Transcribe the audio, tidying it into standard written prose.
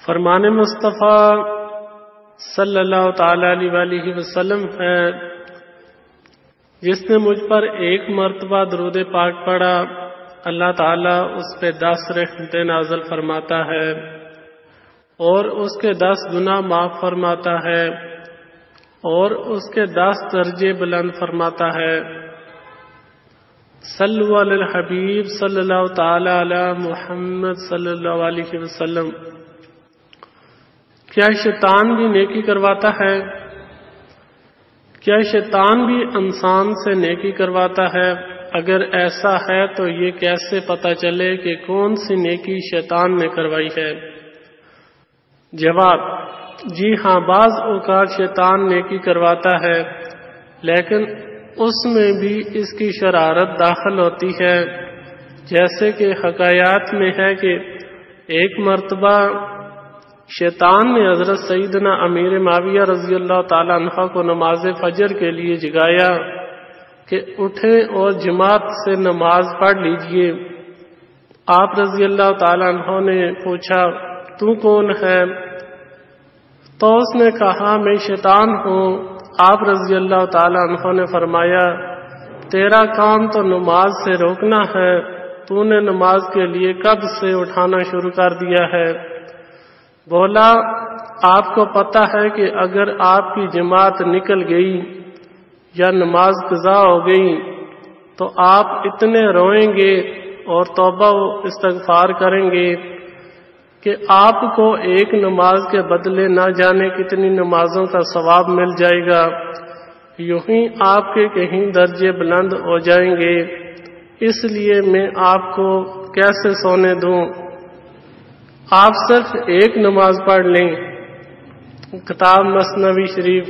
فرمان مصطفیٰ صلی اللہ تعالی علیہ وآلہ وسلم ہے، جس نے مجھ پر ایک مرتبہ درود پاک پڑھا اللہ تعالیٰ اس پہ 10 رحمتیں نازل فرماتا ہے اور اس کے 10 گناہ معاف فرماتا ہے اور اس کے 10 درجے بلند فرماتا ہے۔ صلو علی الحبیب صلی اللہ تعالی علی محمد صلی اللہ علیہ وسلم۔ کیا شیطان بھی نیکی کرواتا ہے؟ کیا شیطان بھی انسان سے نیکی کرواتا ہے؟ اگر ایسا ہے تو یہ کیسے پتہ چلے کہ کون سی نیکی شیطان نے کروائی ہے؟ جواب: جی ہاں، بعض اوقات شیطان نیکی کرواتا ہے، لیکن اس میں بھی اس کی شرارت داخل ہوتی ہے، جیسے کہ حکایات میں ہے کہ ایک مرتبہ شیطان نے حضرت سیدنا امیر معاویہ رضی اللہ تعالی عنہ کو نماز فجر کے لیے جگایا کہ اٹھیں اور جماعت سے نماز پڑھ لیجئے۔ آپ رضی اللہ تعالی عنہ نے پوچھا، تو کون ہے؟ تو اس نے کہا، میں شیطان ہوں۔ آپ رضی اللہ تعالی عنہ نے فرمایا، تیرا کام تو نماز سے روکنا ہے، تو نے نماز کے لیے کب سے اٹھانا شروع کر دیا ہے؟ بولا، آپ کو پتہ ہے کہ اگر آپ کی جماعت نکل گئی یا نماز قضا ہو گئی تو آپ اتنے روئیں گے اور توبہ و استغفار کریں گے کہ آپ کو ایک نماز کے بدلے نہ جانے کتنی نمازوں کا ثواب مل جائے گا، یوں ہی آپ کے کہیں درجے بلند ہو جائیں گے، اس لیے میں آپ کو کیسے سونے دوں؟ آپ صرف ایک نماز پڑھ لیں۔ کتاب مثنوی شریف